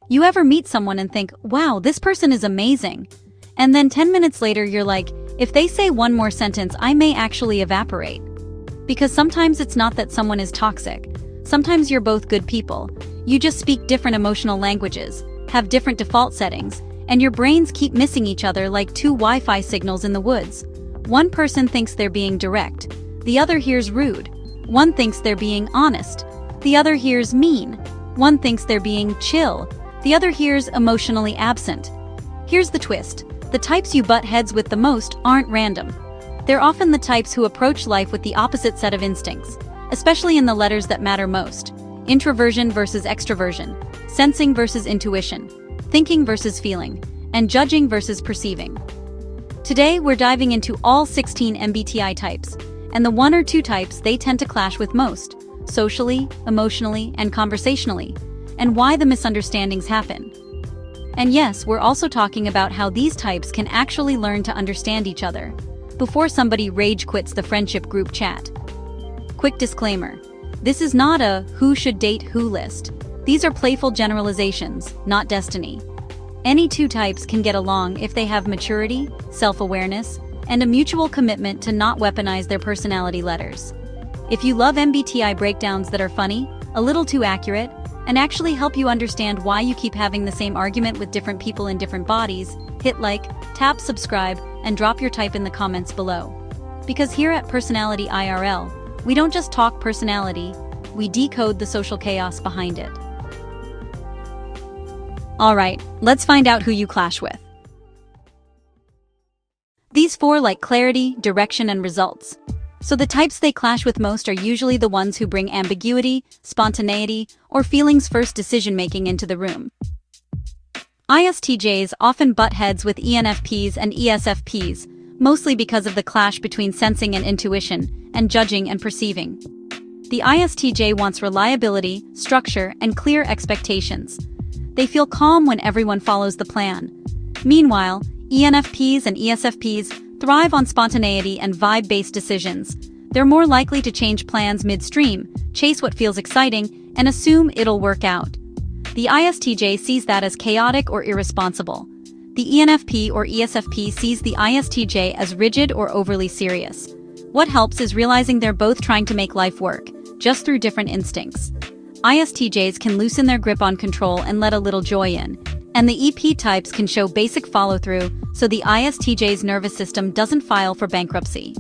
You ever meet someone and think, wow, this person is amazing? And then 10 minutes later you're like, if they say one more sentence, I may actually evaporate. Because sometimes it's not that someone is toxic. Sometimes you're both good people. You just speak different emotional languages, have different default settings, and your brains keep missing each other like two Wi-Fi signals in the woods. One person thinks they're being direct. The other hears rude. One thinks they're being honest. The other hears mean. One thinks they're being chill. The other hears emotionally absent. Here's the twist. The types you butt heads with the most aren't random. They're often the types who approach life with the opposite set of instincts, especially in the letters that matter most. Introversion versus extroversion, sensing versus intuition, thinking versus feeling, and judging versus perceiving. Today, we're diving into all 16 MBTI types, and the one or two types they tend to clash with most, socially, emotionally, and conversationally, and why the misunderstandings happen. And yes, we're also talking about how these types can actually learn to understand each other before somebody rage quits the friendship group chat. Quick disclaimer. This is not a who should date who list. These are playful generalizations, not destiny. Any two types can get along if they have maturity, self-awareness, and a mutual commitment to not weaponize their personality letters. If you love MBTI breakdowns that are funny, a little too accurate, and actually help you understand why you keep having the same argument with different people in different bodies, hit like, tap subscribe, and drop your type in the comments below. Because here at Personality IRL, we don't just talk personality, we decode the social chaos behind it. Alright, let's find out who you clash with. These four like clarity, direction, and results. So the types they clash with most are usually the ones who bring ambiguity, spontaneity, or feelings-first decision-making into the room. ISTJs often butt heads with ENFPs and ESFPs, mostly because of the clash between sensing and intuition, and judging and perceiving. The ISTJ wants reliability, structure, and clear expectations. They feel calm when everyone follows the plan. Meanwhile, ENFPs and ESFPs thrive on spontaneity and vibe-based decisions. They're more likely to change plans midstream, chase what feels exciting, and assume it'll work out. The ISTJ sees that as chaotic or irresponsible. The ENFP or ESFP sees the ISTJ as rigid or overly serious. What helps is realizing they're both trying to make life work, just through different instincts. ISTJs can loosen their grip on control and let a little joy in, and the EP types can show basic follow-through so the ISTJ's nervous system doesn't file for bankruptcy.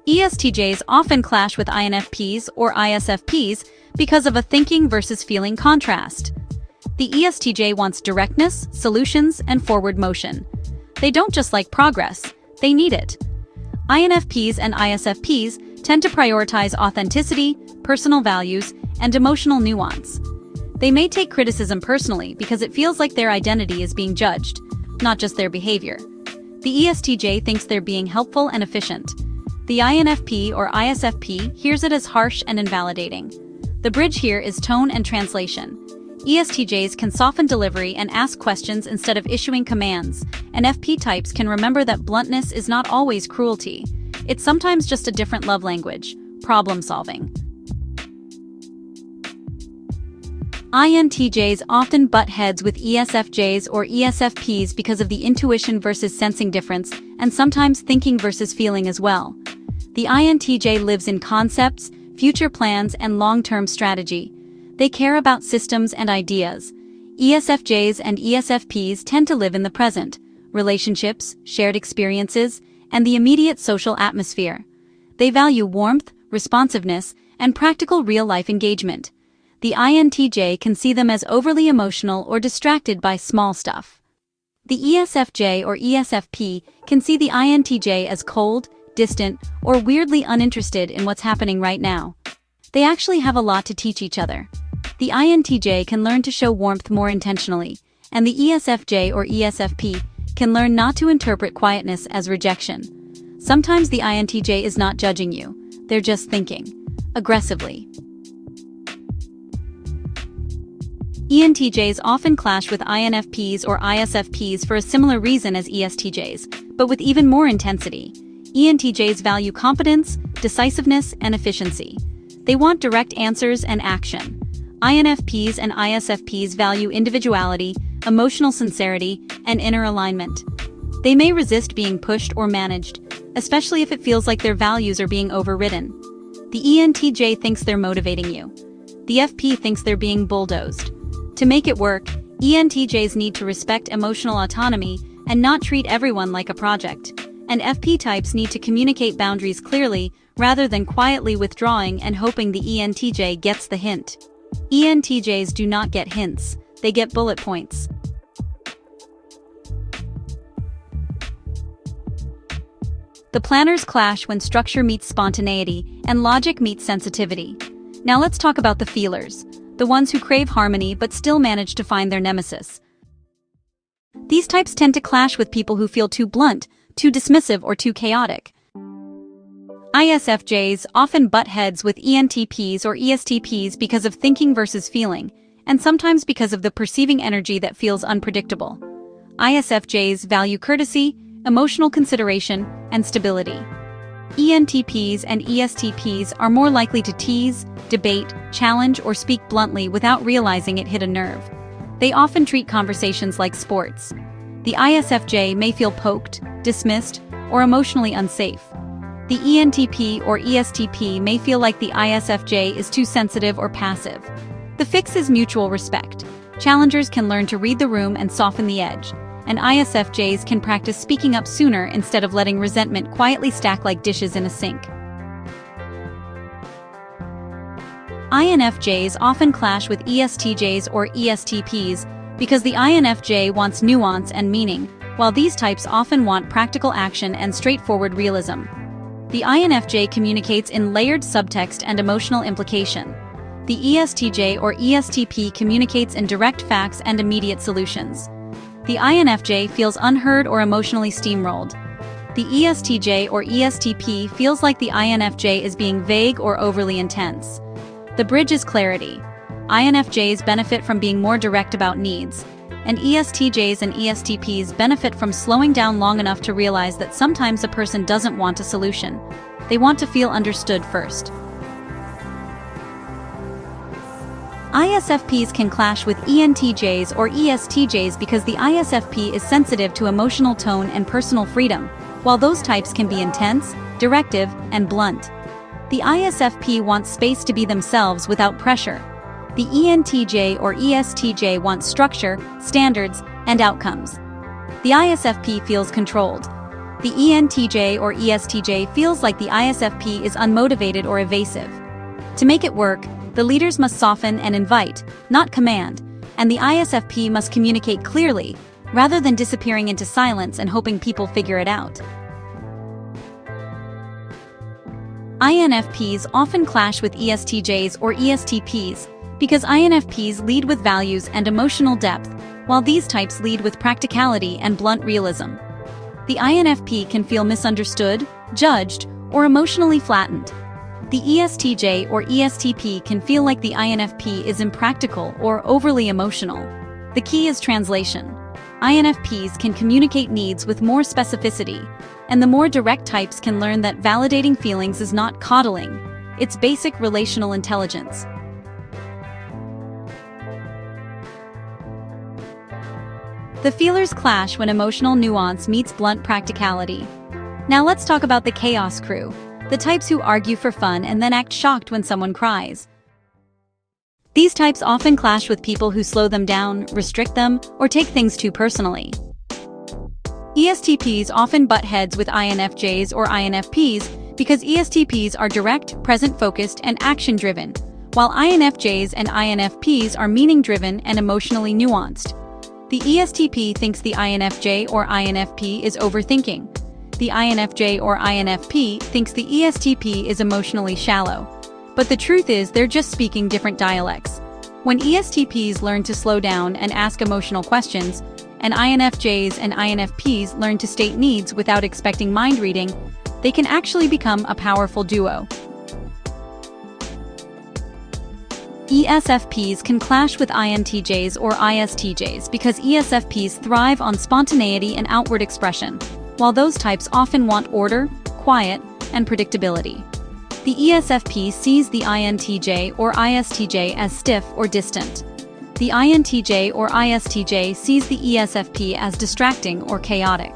ESTJs often clash with INFPs or ISFPs because of a thinking versus feeling contrast. The ESTJ wants directness, solutions, and forward motion. They don't just like progress, they need it. INFPs and ISFPs tend to prioritize authenticity, personal values, and emotional nuance. They may take criticism personally because it feels like their identity is being judged, not just their behavior. The ESTJ thinks they're being helpful and efficient. The INFP or ISFP hears it as harsh and invalidating. The bridge here is tone and translation. ESTJs can soften delivery and ask questions instead of issuing commands, and FP types can remember that bluntness is not always cruelty. It's sometimes just a different love language, problem solving. INTJs often butt heads with ESFJs or ESFPs because of the intuition versus sensing difference, and sometimes thinking versus feeling as well. The INTJ lives in concepts, future plans, and long-term strategy. They care about systems and ideas. ESFJs and ESFPs tend to live in the present, relationships, shared experiences, and the immediate social atmosphere. They value warmth, responsiveness, and practical real-life engagement. The INTJ can see them as overly emotional or distracted by small stuff. The ESFJ or ESFP can see the INTJ as cold, distant, or weirdly uninterested in what's happening right now. They actually have a lot to teach each other. The INTJ can learn to show warmth more intentionally, and the ESFJ or ESFP can learn not to interpret quietness as rejection. Sometimes the INTJ is not judging you, they're just thinking aggressively. ENTJs often clash with INFPs or ISFPs for a similar reason as ESTJs, but with even more intensity. ENTJs value competence, decisiveness, and efficiency. They want direct answers and action. INFPs and ISFPs value individuality, emotional sincerity, and inner alignment. They may resist being pushed or managed, especially if it feels like their values are being overridden. The ENTJ thinks they're motivating you. The FP thinks they're being bulldozed. To make it work, ENTJs need to respect emotional autonomy and not treat everyone like a project. And FP types need to communicate boundaries clearly rather than quietly withdrawing and hoping the ENTJ gets the hint. ENTJs do not get hints, they get bullet points. The planners clash when structure meets spontaneity and logic meets sensitivity. Now let's talk about the feelers, the ones who crave harmony but still manage to find their nemesis. These types tend to clash with people who feel too blunt, too dismissive, or too chaotic. ISFJs often butt heads with ENTPs or ESTPs because of thinking versus feeling, and sometimes because of the perceiving energy that feels unpredictable. ISFJs value courtesy, emotional consideration, and stability. ENTPs and ESTPs are more likely to tease, debate, challenge, or speak bluntly without realizing it hit a nerve. They often treat conversations like sports. The ISFJ may feel poked, dismissed, or emotionally unsafe. The ENTP or ESTP may feel like the ISFJ is too sensitive or passive. The fix is mutual respect. Challengers can learn to read the room and soften the edge, and ISFJs can practice speaking up sooner instead of letting resentment quietly stack like dishes in a sink. INFJs often clash with ESTJs or ESTPs because the INFJ wants nuance and meaning, while these types often want practical action and straightforward realism. The INFJ communicates in layered subtext and emotional implication. The ESTJ or ESTP communicates in direct facts and immediate solutions. The INFJ feels unheard or emotionally steamrolled. The ESTJ or ESTP feels like the INFJ is being vague or overly intense. The bridge is clarity. INFJs benefit from being more direct about needs, and ESTJs and ESTPs benefit from slowing down long enough to realize that sometimes a person doesn't want a solution. They want to feel understood first. ISFPs can clash with ENTJs or ESTJs because the ISFP is sensitive to emotional tone and personal freedom, while those types can be intense, directive, and blunt. The ISFP wants space to be themselves without pressure. The ENTJ or ESTJ wants structure, standards, and outcomes. The ISFP feels controlled. The ENTJ or ESTJ feels like the ISFP is unmotivated or evasive. To make it work, the leaders must soften and invite, not command, and the ISFP must communicate clearly, rather than disappearing into silence and hoping people figure it out. INFPs often clash with ESTJs or ESTPs because INFPs lead with values and emotional depth, while these types lead with practicality and blunt realism. The INFP can feel misunderstood, judged, or emotionally flattened. The ESTJ or ESTP can feel like the INFP is impractical or overly emotional. The key is translation. INFPs can communicate needs with more specificity, and the more direct types can learn that validating feelings is not coddling, it's basic relational intelligence. The feelers clash when emotional nuance meets blunt practicality. Now let's talk about the chaos crew, the types who argue for fun and then act shocked when someone cries. These types often clash with people who slow them down, restrict them, or take things too personally. ESTPs often butt heads with INFJs or INFPs because ESTPs are direct, present-focused, and action-driven, while INFJs and INFPs are meaning-driven and emotionally nuanced. The ESTP thinks the INFJ or INFP is overthinking. The INFJ or INFP thinks the ESTP is emotionally shallow. But the truth is they're just speaking different dialects. When ESTPs learn to slow down and ask emotional questions, and INFJs and INFPs learn to state needs without expecting mind reading, they can actually become a powerful duo. ESFPs can clash with INTJs or ISTJs because ESFPs thrive on spontaneity and outward expression, while those types often want order, quiet, and predictability. The ESFP sees the INTJ or ISTJ as stiff or distant. The INTJ or ISTJ sees the ESFP as distracting or chaotic.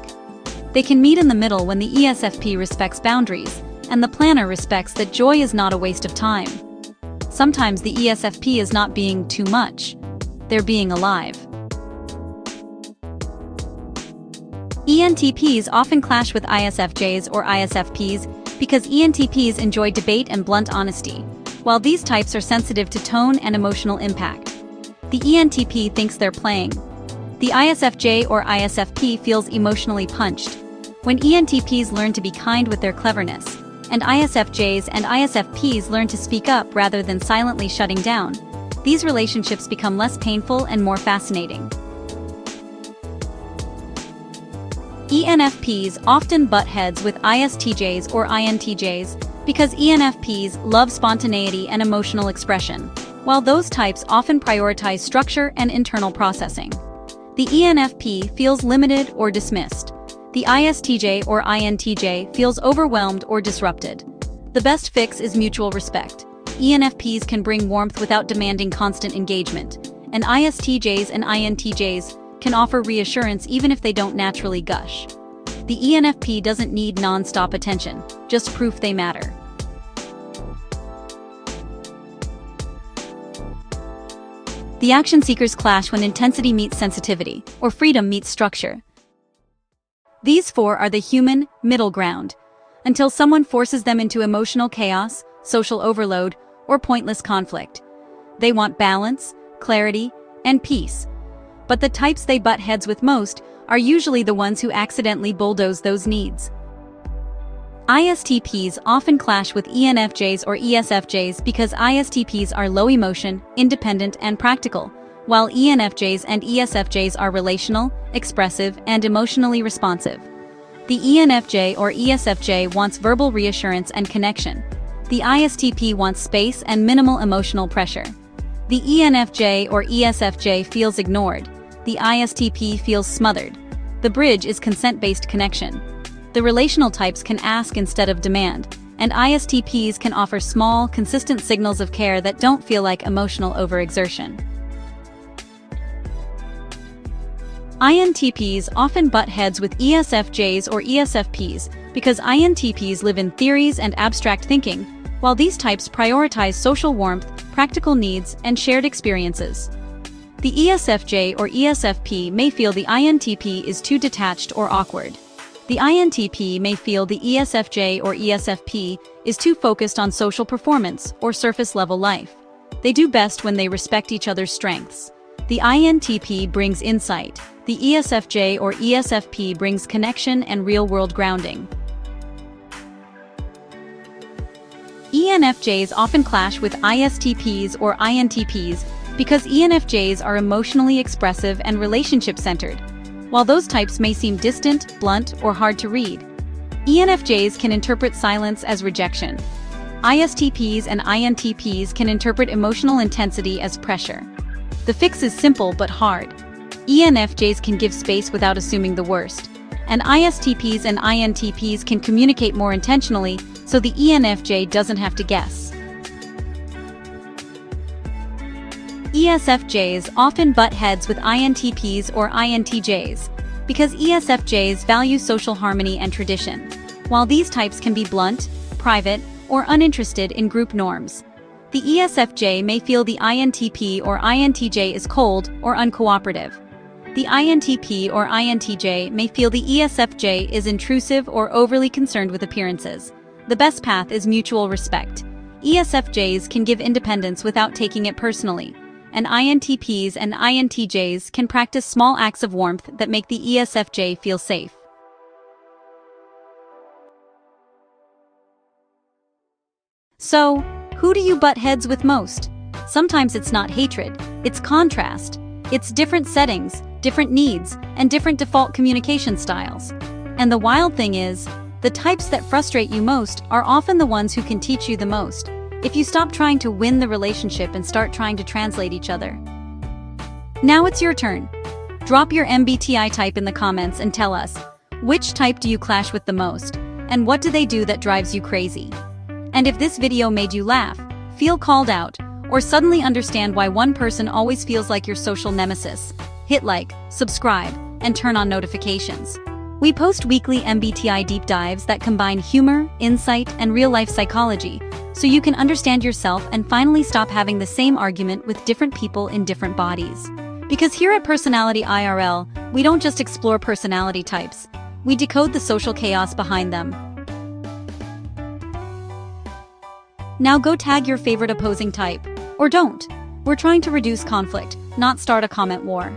They can meet in the middle when the ESFP respects boundaries, and the planner respects that joy is not a waste of time. Sometimes the ESFP is not being too much. They're being alive. ENTPs often clash with ISFJs or ISFPs because ENTPs enjoy debate and blunt honesty, while these types are sensitive to tone and emotional impact. The ENTP thinks they're playing. The ISFJ or ISFP feels emotionally punched. When ENTPs learn to be kind with their cleverness, and ISFJs and ISFPs learn to speak up rather than silently shutting down, these relationships become less painful and more fascinating. ENFPs often butt heads with ISTJs or INTJs because ENFPs love spontaneity and emotional expression, while those types often prioritize structure and internal processing. The ENFP feels limited or dismissed. The ISTJ or INTJ feels overwhelmed or disrupted. The best fix is mutual respect. ENFPs can bring warmth without demanding constant engagement, and ISTJs and INTJs can offer reassurance even if they don't naturally gush. The ENFP doesn't need non-stop attention, just proof they matter. The action seekers clash when intensity meets sensitivity, or freedom meets structure. These four are the human middle ground, until someone forces them into emotional chaos, social overload, or pointless conflict. They want balance, clarity, and peace. But the types they butt heads with most are usually the ones who accidentally bulldoze those needs. ISTPs often clash with ENFJs or ESFJs because ISTPs are low emotion, independent, and practical, while ENFJs and ESFJs are relational, expressive, and emotionally responsive. The ENFJ or ESFJ wants verbal reassurance and connection. The ISTP wants space and minimal emotional pressure. The ENFJ or ESFJ feels ignored. The ISTP feels smothered. The bridge is consent-based connection. The relational types can ask instead of demand, and ISTPs can offer small, consistent signals of care that don't feel like emotional overexertion. INTPs often butt heads with ESFJs or ESFPs because INTPs live in theories and abstract thinking, while these types prioritize social warmth, practical needs, and shared experiences. The ESFJ or ESFP may feel the INTP is too detached or awkward. The INTP may feel the ESFJ or ESFP is too focused on social performance or surface-level life. They do best when they respect each other's strengths. The INTP brings insight. The ESFJ or ESFP brings connection and real-world grounding. ENFJs often clash with ISTPs or INTPs because ENFJs are emotionally expressive and relationship-centered, while those types may seem distant, blunt, or hard to read. ENFJs can interpret silence as rejection. ISTPs and INTPs can interpret emotional intensity as pressure. The fix is simple but hard. ENFJs can give space without assuming the worst, and ISTPs and INTPs can communicate more intentionally so the ENFJ doesn't have to guess. ESFJs often butt heads with INTPs or INTJs because ESFJs value social harmony and tradition, while these types can be blunt, private, or uninterested in group norms. The ESFJ may feel the INTP or INTJ is cold or uncooperative. The INTP or INTJ may feel the ESFJ is intrusive or overly concerned with appearances. The best path is mutual respect. ESFJs can give independence without taking it personally, and INTPs and INTJs can practice small acts of warmth that make the ESFJ feel safe. So, who do you butt heads with most? Sometimes it's not hatred, it's contrast. It's different settings, different needs, and different default communication styles. And the wild thing is, the types that frustrate you most are often the ones who can teach you the most, if you stop trying to win the relationship and start trying to translate each other. Now it's your turn. Drop your MBTI type in the comments and tell us, which type do you clash with the most, and what do they do that drives you crazy? And if this video made you laugh, feel called out, or suddenly understand why one person always feels like your social nemesis, hit like, subscribe, and turn on notifications. We post weekly MBTI deep dives that combine humor, insight, and real-life psychology, so you can understand yourself and finally stop having the same argument with different people in different bodies. Because here at Personality IRL, we don't just explore personality types, we decode the social chaos behind them. Now go tag your favorite opposing type. Or don't. We're trying to reduce conflict, not start a comment war.